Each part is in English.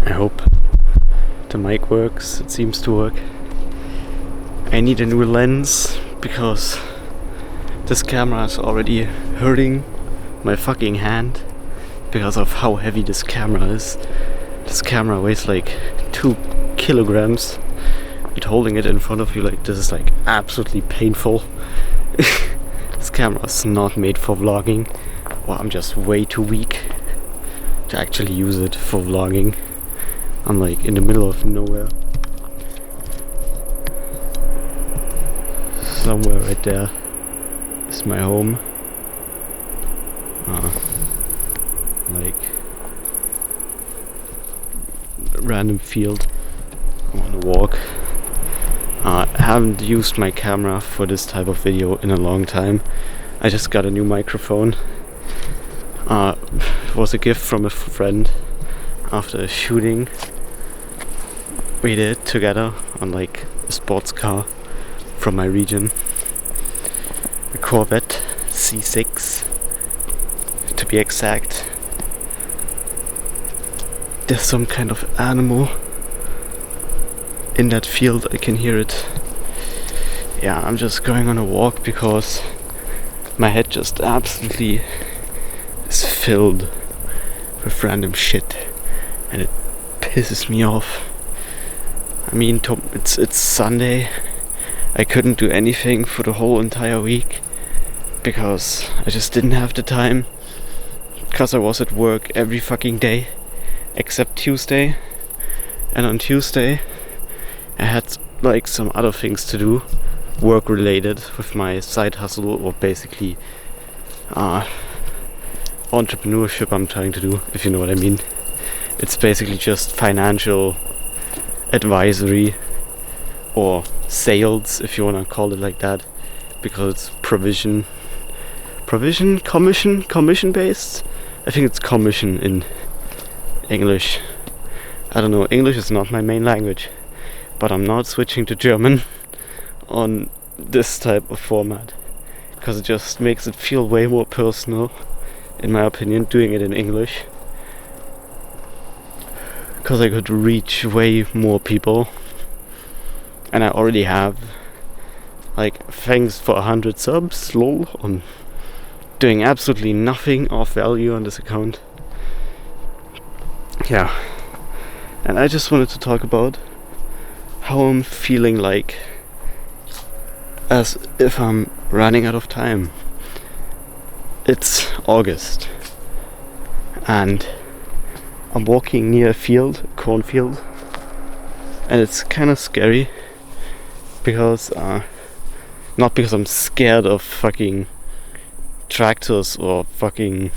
I hope the mic works. It seems to work. I need a new lens because this camera is already hurting my fucking hand because of how heavy this camera is. This camera weighs like 2 kilograms, and holding it in front of you like this is like absolutely painful. This camera is not made for vlogging, or I'm just way too weak to actually use it for vlogging. I'm like in the middle of nowhere. Somewhere right there is my home. Like a random field. I'm on a walk. I haven't used my camera for this type of video in a long time. I just got a new microphone. It was a gift from a friend after a shooting we did together on like a sports car from my region. A Corvette C6 to be exact. There's some kind of animal in that field, I can hear it. Yeah, I'm just going on a walk because my head just absolutely is filled with random shit and it pisses me off. I mean, it's Sunday. I couldn't do anything for the whole entire week because I just didn't have the time, because I was at work every fucking day except Tuesday, and on Tuesday I had like some other things to do, work related, with my side hustle, or basically entrepreneurship I'm trying to do, if you know what I mean. It's basically just financial advisory or sales, if you want to call it like that, because it's commission based. I think it's commission in English. I don't know, English is not my main language, but I'm not switching to German on this type of format because it just makes it feel way more personal, in my opinion, doing it in English, because I could reach way more people, and I already have like, thanks for 100 subs, lol, on doing absolutely nothing of value on this account. Yeah, and I just wanted to talk about how I'm feeling, like as if I'm running out of time. It's August and I'm walking near a cornfield, and it's kind of scary because not because I'm scared of fucking tractors or fucking,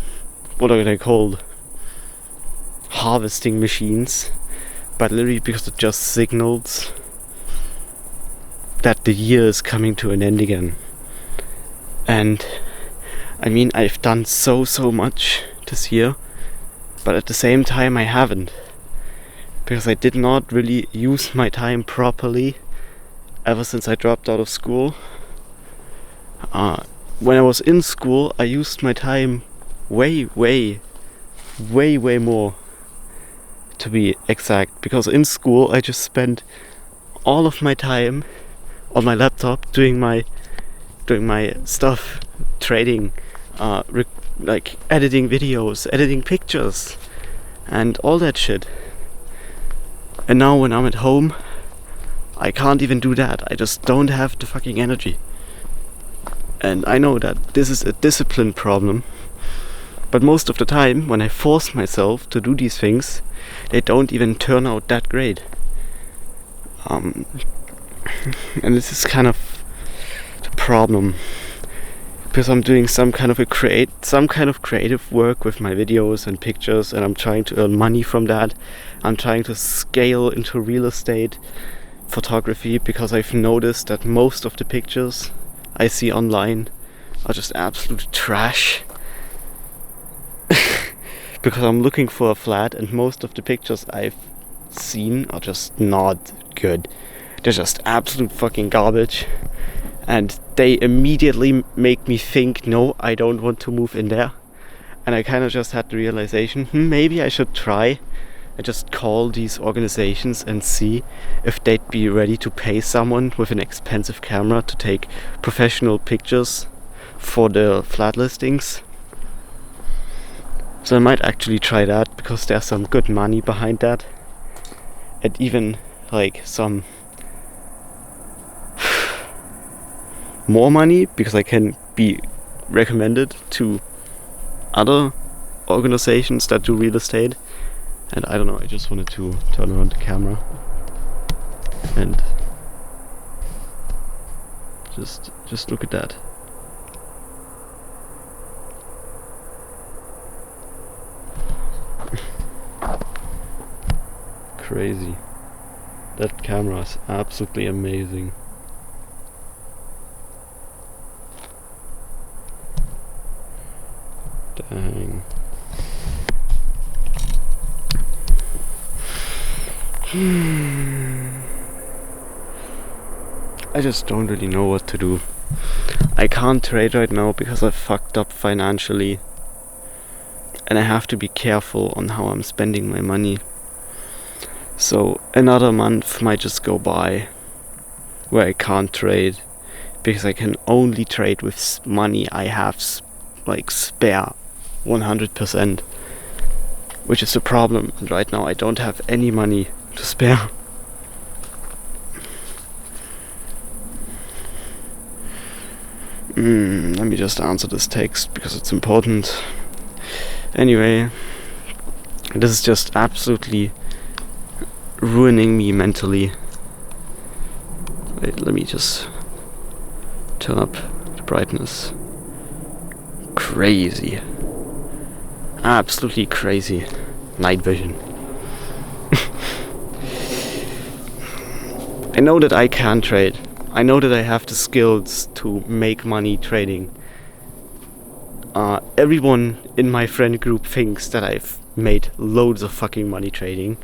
what are they called, harvesting machines, but literally because it just signals that the year is coming to an end again. And I mean, I've done so much this year, but at the same time I haven't, because I did not really use my time properly ever since I dropped out of school. When I was in school, I used my time way more, to be exact, because in school I just spent all of my time on my laptop doing my stuff, trading, like editing videos, editing pictures, and all that shit. And now when I'm at home, I can't even do that. I just don't have the fucking energy. And I know that this is a discipline problem, but most of the time when I force myself to do these things, they don't even turn out that great. And this is kind of the problem, because I'm doing some kind of creative work with my videos and pictures, and I'm trying to earn money from that. I'm trying to scale into real estate photography, because I've noticed that most of the pictures I see online are just absolute trash. Because I'm looking for a flat, and most of the pictures I've seen are just not good. They're just absolute fucking garbage, and they immediately make me think, no, I don't want to move in there. And I kind of just had the realization, maybe I should try I just call these organizations and see if they'd be ready to pay someone with an expensive camera to take professional pictures for the flat listings. So I might actually try that, because there's some good money behind that, and even like some more money, because I can be recommended to other organizations that do real estate. And I don't know, I just wanted to turn around the camera and just look at that. Crazy. That camera is absolutely amazing. Dang. I just don't really know what to do. I can't trade right now because I fucked up financially, and I have to be careful on how I'm spending my money. So another month might just go by where I can't trade, because I can only trade with money I have like spare 100%, which is a problem. And right now I don't have any money to spare. Let me just answer this text because it's important. Anyway, this is just absolutely ruining me mentally. Wait, let me just turn up the brightness. Crazy. Absolutely crazy. Night vision. I know that I can trade. I know that I have the skills to make money trading. Everyone in my friend group thinks that I've made loads of fucking money trading,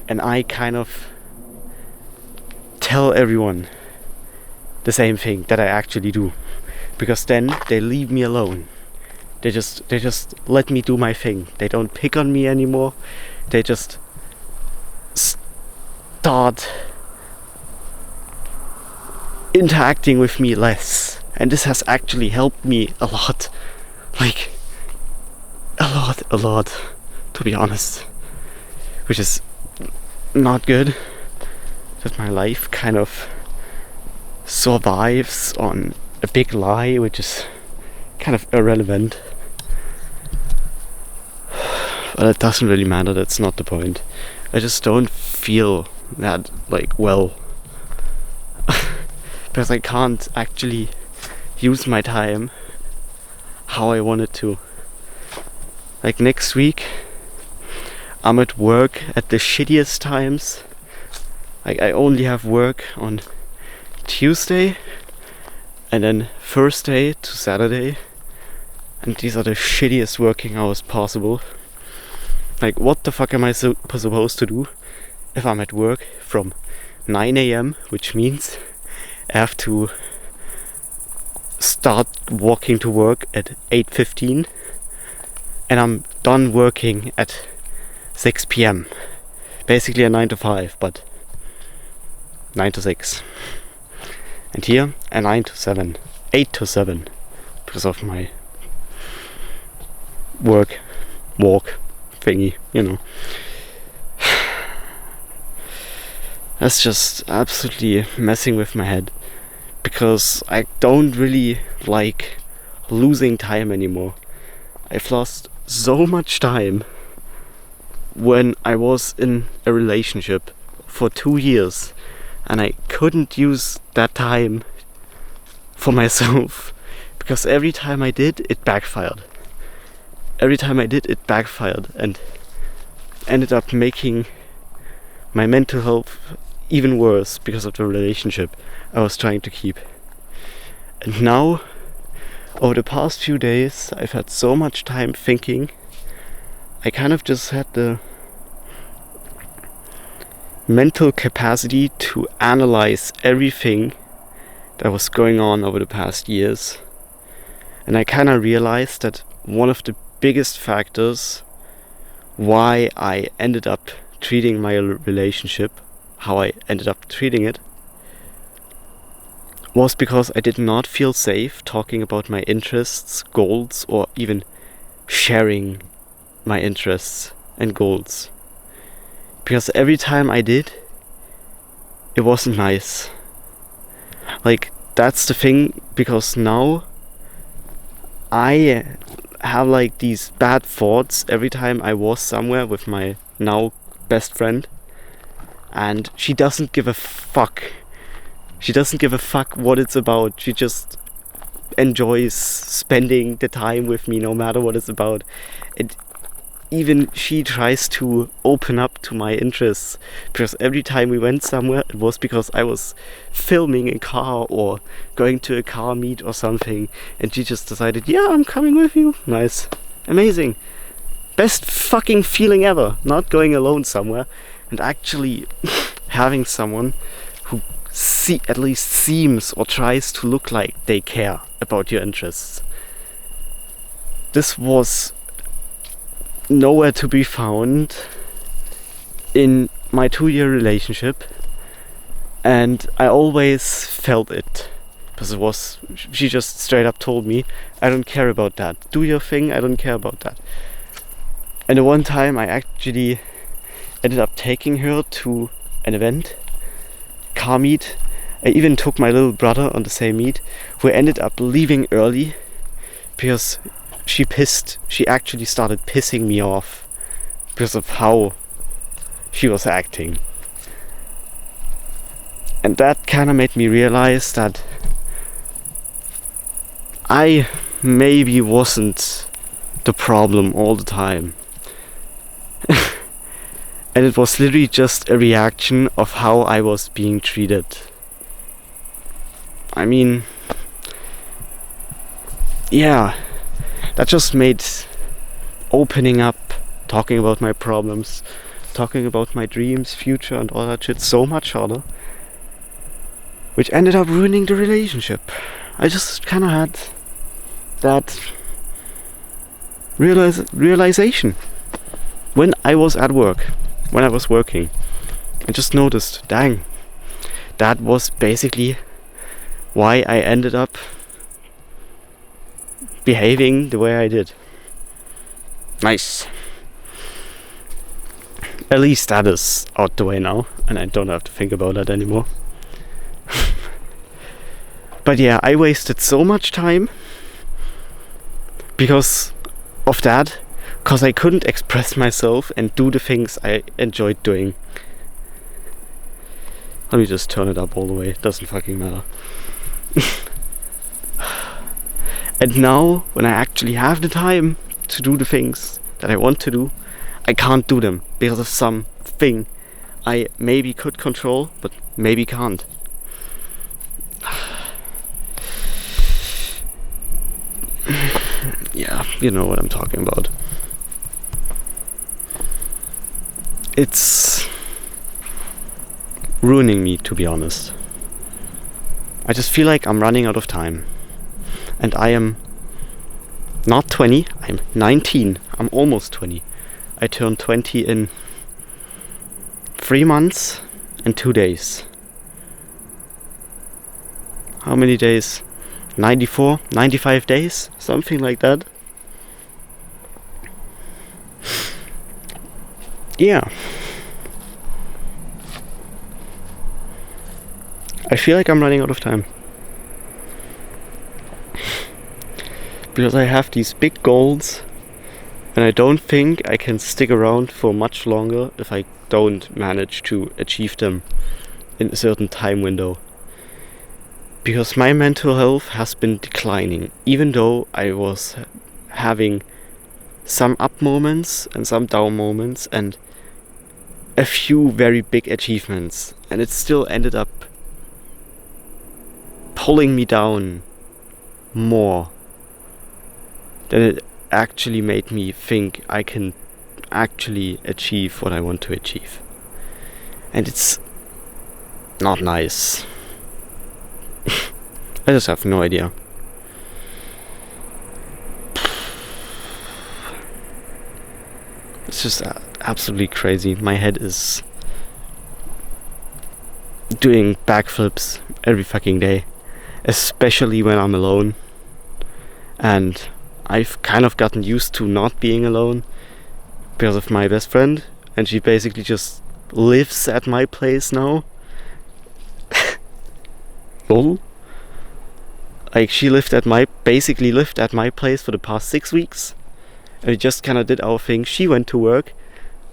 and I kind of tell everyone the same thing, that I actually do, because then they leave me alone. They just let me do my thing. They don't pick on me anymore. They just start interacting with me less, and this has actually helped me a lot. Like a lot, to be honest. Which is not good, that my life kind of survives on a big lie, which is kind of irrelevant. But it doesn't really matter, that's not the point. I just don't feel that well, because I can't actually use my time how I wanted to. Like next week I'm at work at the shittiest times. Like I only have work on Tuesday and then Thursday to Saturday, and these are the shittiest working hours possible. Like what the fuck am I supposed to do if I'm at work from 9 a.m, which means I have to start walking to work at 8:15, and I'm done working at 6 p.m. Basically a 9 to 5, but 9 to 6. And here a 9 to 7, 8 to 7, because of my walk thingy, you know. That's just absolutely messing with my head, because I don't really like losing time anymore. I've lost so much time when I was in a relationship for 2 years, and I couldn't use that time for myself, because every time I did, it backfired. And ended up making my mental health even worse because of the relationship I was trying to keep. And now, over the past few days, I've had so much time thinking. I kind of just had the mental capacity to analyze everything that was going on over the past years. And I kind of realized that one of the biggest factors why I ended up treating my relationship, how I ended up treating it, was because I did not feel safe talking about my interests, goals, or even sharing my interests and goals. Because every time I did, it wasn't nice. Like, that's the thing, because now I have like these bad thoughts every time I was somewhere with my now best friend, and she doesn't give a fuck. She doesn't give a fuck what it's about. She just enjoys spending the time with me no matter what it's about. And even she tries to open up to my interests, because every time we went somewhere, it was because I was filming a car or going to a car meet or something, and she just decided, yeah, I'm coming with you. Nice. Amazing. Best fucking feeling ever. Not going alone somewhere and actually having someone who at least seems or tries to look like they care about your interests. This was nowhere to be found in my 2-year relationship, and I always felt it, because she just straight up told me, I don't care about that, do your thing, I don't care about that. And the one time I actually ended up taking her to an event, car meet. I even took my little brother on the same meet, who ended up leaving early because she actually started pissing me off because of how she was acting. And that kind of made me realize that I maybe wasn't the problem all the time. And it was literally just a reaction of how I was being treated. I mean, yeah, that just made opening up, talking about my problems, talking about my dreams, future and all that shit so much harder, which ended up ruining the relationship. I just kind of had that realization when I was at work, when I was working. I just noticed, dang, that was basically why I ended up behaving the way I did. Nice. At least that is out the way now, and I don't have to think about that anymore. But yeah, I wasted so much time because of that, because I couldn't express myself and do the things I enjoyed doing. Let me just turn it up all the way, it doesn't fucking matter. And now, when I actually have the time to do the things that I want to do, I can't do them because of something I maybe could control, but maybe can't. Yeah, you know what I'm talking about. It's ruining me, to be honest. I just feel like I'm running out of time. And I am not 20, I'm 19. I'm almost 20. I turned 20 in 3 months and 2 days. How many days? 94, 95 days? Something like that. Yeah. I feel like I'm running out of time. Because I have these big goals, and I don't think I can stick around for much longer if I don't manage to achieve them in a certain time window. Because my mental health has been declining, even though I was having some up moments and some down moments and a few very big achievements, and it still ended up pulling me down more than it actually made me think I can actually achieve what I want to achieve. And it's not nice. I just have no idea. It's just absolutely crazy. My head is doing backflips every fucking day, especially when I'm alone. And I've kind of gotten used to not being alone because of my best friend, and she basically just lives at my place now. Lol. Like, she basically lived at my place for the past 6 weeks, and we just kind of did our thing. She went to work,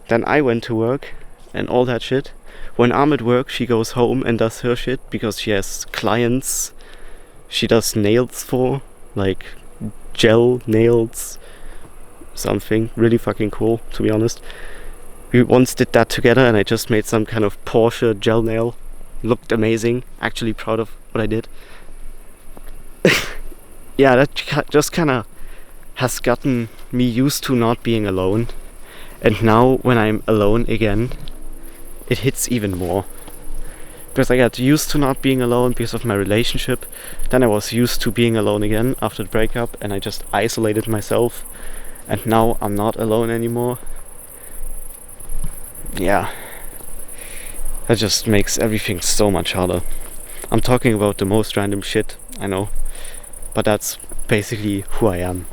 then I went to work, and all that shit. When I'm at work, she goes home and does her shit because she has clients she does nails for, like gel nails, something really fucking cool, to be honest. We once did that together, and I just made some kind of Porsche gel nail. Looked amazing. Actually proud of what I did. Yeah, that just kind of has gotten me used to not being alone. And now when I'm alone again, it hits even more. Because I got used to not being alone because of my relationship. Then I was used to being alone again after the breakup, and I just isolated myself. And now I'm not alone anymore. Yeah. That just makes everything so much harder. I'm talking about the most random shit, I know. But that's basically who I am.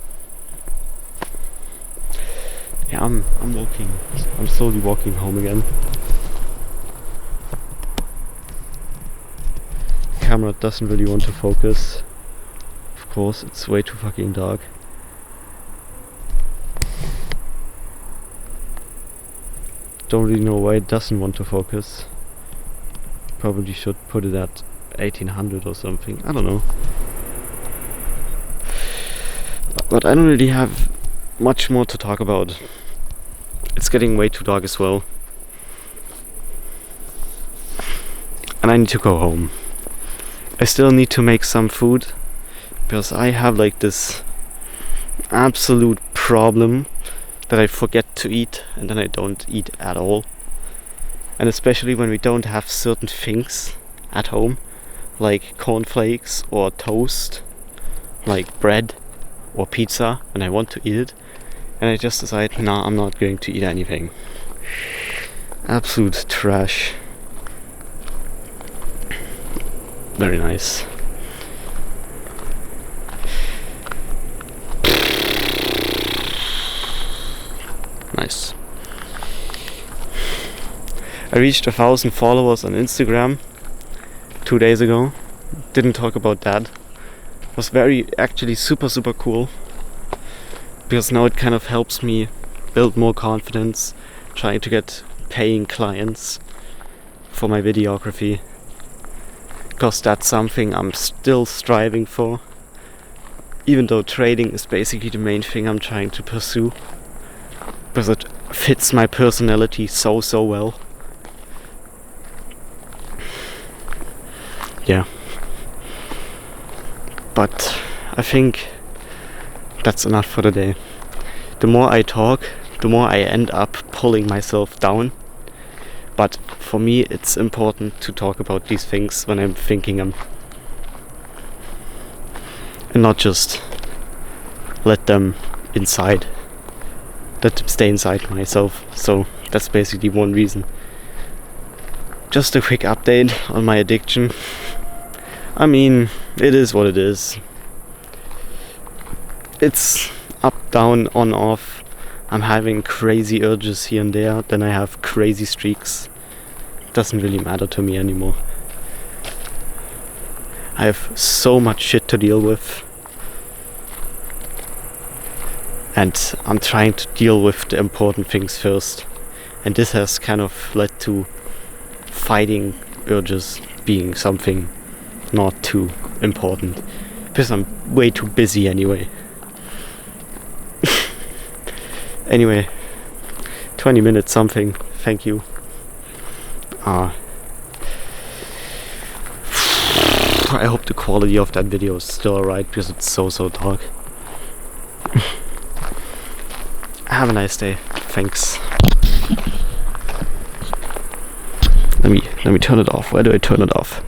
Yeah, I'm walking. I'm slowly walking home again. Camera doesn't really want to focus. Of course, it's way too fucking dark. Don't really know why it doesn't want to focus. Probably should put it at 1800 or something. I don't know. But I don't really have much more to talk about. It's getting way too dark as well. And I need to go home. I still need to make some food, because I have like this absolute problem that I forget to eat, and then I don't eat at all. And especially when we don't have certain things at home, like cornflakes or toast, like bread or pizza, and I want to eat it, and I just decide, nah, I'm not going to eat anything. Absolute trash. Very nice. Nice. I reached 1,000 followers on Instagram 2 days ago. Didn't talk about that. Was actually super cool, because now it kind of helps me build more confidence, trying to get paying clients for my videography, because that's something I'm still striving for, even though trading is basically the main thing I'm trying to pursue, because it fits my personality so well. Yeah. But I think that's enough for the day. The more I talk, the more I end up pulling myself down. But for me, it's important to talk about these things when I'm thinking them, and not just let them stay inside myself. So that's basically one reason. Just a quick update on my addiction. I mean, it is what it is. It's up, down, on, off. I'm having crazy urges here and there, then I have crazy streaks. Doesn't really matter to me anymore. I have so much shit to deal with, and I'm trying to deal with the important things first. And this has kind of led to fighting urges being something not too important, because I'm way too busy anyway. Anyway, 20 minutes something, thank you. I hope the quality of that video is still alright, because it's so dark. Have a nice day. Thanks. Let me turn it off. Where do I turn it off?